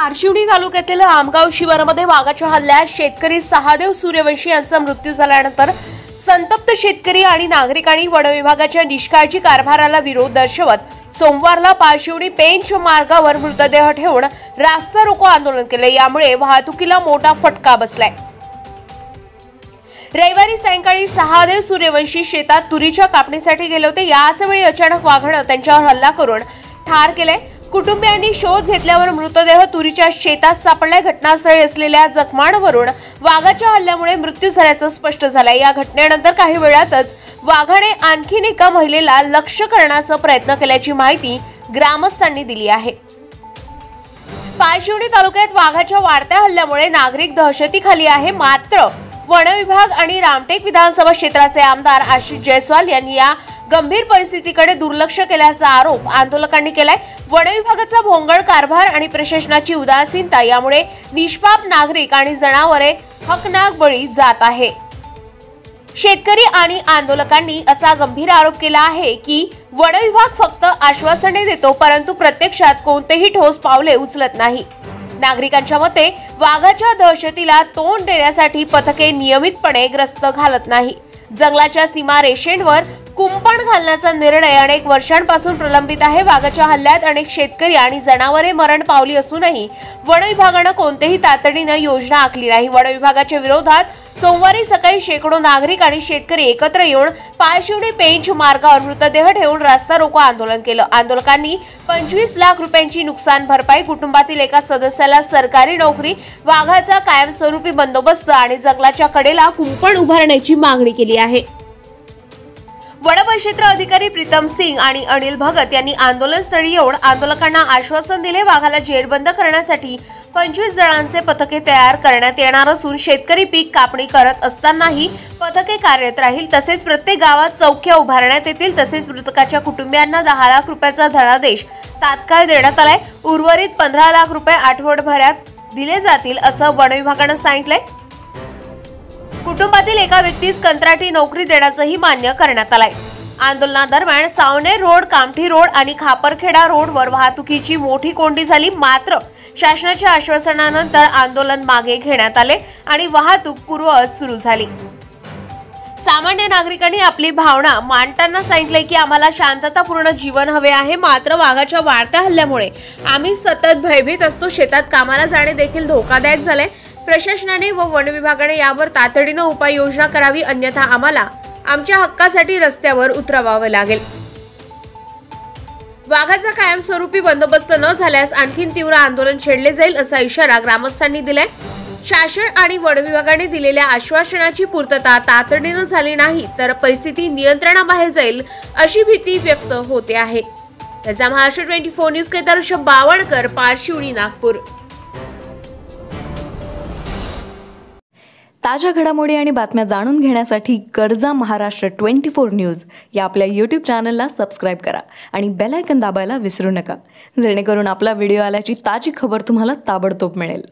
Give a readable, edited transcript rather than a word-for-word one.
आरशिवडी तालुक्यातील आमगाव शिवारामध्ये वाघाच्या हल्ल्यात शेतकरी सहादेव सूर्यवंशी यांचा मृत्यू झाल्यानंतर संतप्त शेतकरी आणि नागरिकांनी वन विभागाच्या निष्काळजी कारभाराला विरोध दर्शवत सोमवारला पारशिवडी पेंच मार्गावर मृतदेह ठेवून रास्ता रोको आंदोलन केले। यामुळे वाहतुकीला मोठा फटका बसलाय। रविवारी सायंकाळी सहादेव सूर्यवंशी शेतात तुरीच्या कापणीसाठी गेले होते। याच वेळी अचानक वाघाने त्यांच्यावर हल्ला करून ठार केले। कुटुंबियांनी शोध घेतल्यावर मृतदेह तुरीच्या शेतात सापडलाय। घटनास्थळी असलेल्या जखमांवरून वाघाच्या हल्ल्यामुळे मृत्यू झाल्याचं स्पष्ट झालंय। या घटनेनंतर काही वेळातच वाघाने आणखीन एका महिलेला लक्ष्य करण्याचा प्रयत्न केल्याची माहिती ग्रामस्थांनी दिली आहे। पारशिवडी तालुक्यात वाघाच्या वाढत्या हल्ल्यामुळे नागरिक दहशतीखाली आहे। मात्र वन विभाग आणि रामटेक विधानसभा क्षेत्राचे आमदार आशिष जयस्वाल यांनी या गंभीर परिस्थितीकडे दुर्लक्ष केल्याचा आरोप आंदोलकांनी केलाय। वन विभागाचा भोंगळ कारभार आणि प्रशासनाची उदासीनता यामुळे निष्पाप नागरिक आणि जनावरे हकनाक बळी जात आहे। शेतकरी आणि आंदोलकांनी असा गंभीर आरोप केला आहे की वन विभाग फक्त आश्वासने देतो, परंतु प्रत्यक्षात कोणतेही ठोस पावले उचलत नाही। नागरिकांच्या मते वाघाच्या दहशतीला तोंड देण्यासाठी पथके नियमितपणे गस्त घालत नाही। जंगलाच्या सीमारेषेंवर कुंपण घालण्याचा निर्णय अनेक वर्षांपासून प्रलंबित आहे। वाघाच्या हल्ल्यात अनेक शेतकरी आणि जनावरे मरण पावली असूनही वन विभागाने कोणतीही तातडीने योजना आखली नाही। वन विभागाच्या विरोधात सोमवारी सकाळी शेकडो नागरिक आणि शेतकरी एकत्र येऊन पारशिवडी पेंच मार्गावर मृतदेह ठेवून रास्ता रोको आंदोलन केलं। आंदोलकांनी 25 लाख रुपयांची नुकसान भरपाई, कुटुंबातील एका सदस्याला सरकारी नोकरी, वाघाचा कायमस्वरूपी बंदोबस्त आणि जंगलाच्या कडेला कुंपण उभारण्याची मागणी केली आहे। वन परिक्षेत्र अधिकारी प्रीतम सिंग आणि अनिल भगत यांनी आंदोलनस्थळी येऊन आंदोलकांना आश्वासन दिले। वाघाला जेरबंद करण्यासाठी 25 जणांचे पथके तयार करण्यात येणार असून शेतकरी पीक कापणी करत असतानाही पथके कार्यरत राहील। तसेच प्रत्येक गावात चौक्या उभारण्यात येतील। तसेच मृतकाच्या कुटुंबियांना 10 लाख रुपयाचा धनादेश तात्काळ देण्यात आलाय। उर्वरित 15 लाख रुपये आठवडाभरात दिले जातील असं वन विभागाने सांगितलंय। कुटुंबातील एका व्यक्तीस कंत्राटी नोकरी देण्याचंही मान्य करण्यात आलंय। आंदोलनादरम्यान सावनेर रोड, कामठी रोड आणि खापरखेडा रोडवर वाहतुकीची मोठी कोंडी झाली। मात्र शासनाच्या आश्वासनानंतर आंदोलन मागे घेण्यात आले आणि वाहतूक पूर्ववत सुरू झाली। सामान्य नागरिकांनी आपली भावना मांडताना सांगितले की आम्हाला शांततापूर्ण जीवन हवे आहे, मात्र वाघाच्या वाढत्या हल्ल्यामुळे आम्ही सतत भयभीत असतो। शेतात कामाला जाणे देखील धोकादायक झाले। प्रशासनाने व वन विभागाने यावर तातडीने उपाययोजना करावी, अन्यथा आम्हाला आमच्या हक्कासाठी रस्त्यावर उतरवावे लागेल। वाघाचा कायमस्वरूपी बंदोबस्त न झाल्यास आणखी तीव्र आंदोलन छेडले जाईल असा इशारा ग्रामस्थांनी दिलाय। शासन आणि वन विभागाने दिलेल्या आश्वासनाची पूर्तता तातडीने झाली नाही तर परिस्थिती नियंत्रणाबाहेर जाईल अशी भीती व्यक्त होते आहे। त्याचा महाराष्ट्र 24 न्यूज करिता ऋषभ बावणकर, पारशिवडी, नागपूर। ताज्या घडामोडी आणि बातम्या जाणून घेण्यासाठी गरजा महाराष्ट्र 24 न्यूज या आपल्या YouTube चॅनलला सबस्क्राईब करा आणि बेल आयकॉन दाबायला विसरू नका, जेणेकरून आपला व्हिडिओ आल्याची ताजी खबर तुम्हाला ताबडतोब मिळेल।